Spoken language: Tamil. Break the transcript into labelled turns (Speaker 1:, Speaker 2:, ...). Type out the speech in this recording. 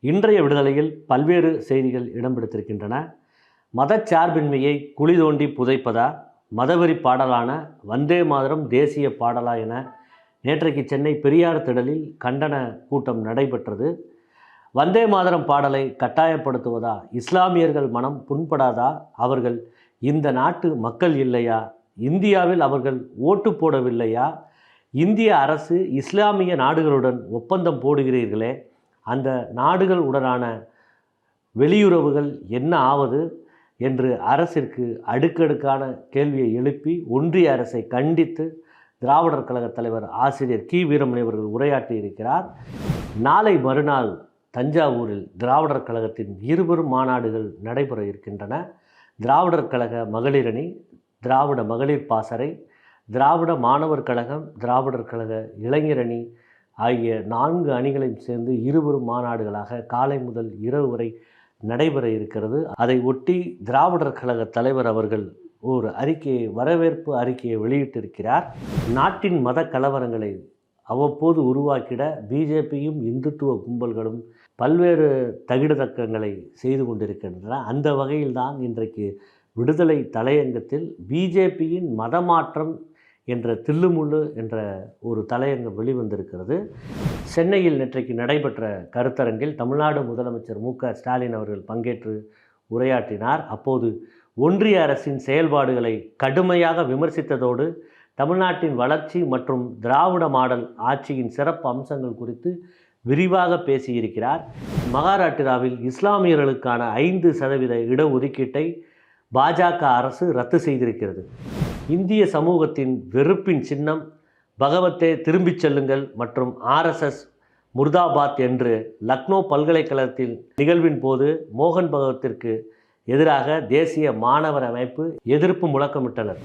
Speaker 1: இன்றைய விடுதலையில் பல்வேறு செய்திகள் இடம் பிடித்திருக்கின்றன. மதச்சார்பின்மையை குழி தோண்டி புதைப்பதா, மதவெறி பாடலான வந்தே மாதரம் தேசிய பாடலா என நேற்றைக்கு சென்னை பெரியார் திடலில் கண்டன கூட்டம் நடைபெற்றது. வந்தே மாதரம் பாடலை கட்டாயப்படுத்துவதா, இஸ்லாமியர்கள் மனம் புண்படாதா, அவர்கள் இந்த நாட்டு மக்கள் இல்லையா, இந்தியாவில் அவர்கள் ஓட்டு போடவில்லையா, இந்திய அரசு இஸ்லாமிய நாடுகளுடன் ஒப்பந்தம் போடுகிறீர்களே, அந்த நாடுகள் உடனான வெளியுறவுகள் என்ன ஆவது என்று அரசிற்கு அடுக்கடுக்கான கேள்வியை எழுப்பி ஒன்றிய அரசை கண்டித்து திராவிடர் கழக தலைவர் ஆசிரியர் கி. வீரமணி அவர்கள் உரையாற்றியிருக்கிறார். நாளை மறுநாள் தஞ்சாவூரில் திராவிடர் கழகத்தின் இருபெரும் மாநாடுகள் நடைபெற இருக்கின்றன. திராவிடர் கழக மகளிரணி, திராவிட மகளிர் பாசறை, திராவிட மாணவர் கழகம், திராவிடர் கழக இளைஞரணி ஆகிய 4 அணிகளையும் சேர்ந்து இருவரும் மாநாடுகளாக காலை முதல் இரவு வரை நடைபெற இருக்கிறது. அதை ஒட்டி திராவிடர் கழக தலைவர் அவர்கள் ஒரு வரவேற்பு அறிக்கையை வெளியிட்டிருக்கிறார். நாட்டின் மத கலவரங்களை அவ்வப்போது உருவாக்கிட பிஜேபியும் இந்துத்துவ கும்பல்களும் பல்வேறு தகிடத்தக்கங்களை செய்து கொண்டிருக்கின்றன. அந்த வகையில்தான் இன்றைக்கு விடுதலை தலையங்கத்தில் பிஜேபியின் மதமாற்றம் என்ற தில்லுமுள்ளு என்ற ஒரு தலையங்கம் வெளிவந்திருக்கிறது. சென்னையில் நேற்றைக்கு நடைபெற்ற கருத்தரங்கில் தமிழ்நாடு முதலமைச்சர் மு.க. ஸ்டாலின் அவர்கள் பங்கேற்று உரையாற்றினார். அப்போது ஒன்றிய அரசின் செயல்பாடுகளை கடுமையாக விமர்சித்ததோடு தமிழ்நாட்டின் வளர்ச்சி மற்றும் திராவிட மாடல் ஆட்சியின் சிறப்பு அம்சங்கள் குறித்து விரிவாக பேசியிருக்கிறார். மகாராஷ்டிராவில் இஸ்லாமியர்களுக்கான 5% இடஒதுக்கீட்டை பாஜக அரசு ரத்து செய்திருக்கிறது. இந்திய சமூகத்தின் வெறுப்பின் சின்னம் பகவத்தே திரும்பிச் செல்லுங்கள் மற்றும் RSS முர்தாபாத் என்று லக்னோ பல்கலைக்கழகத்தில் நிகழ்வின் போது மோகன் பகவத்திற்கு எதிராக தேசிய மாணவர் அமைப்பு எதிர்ப்பு முழக்கமிட்டனர்.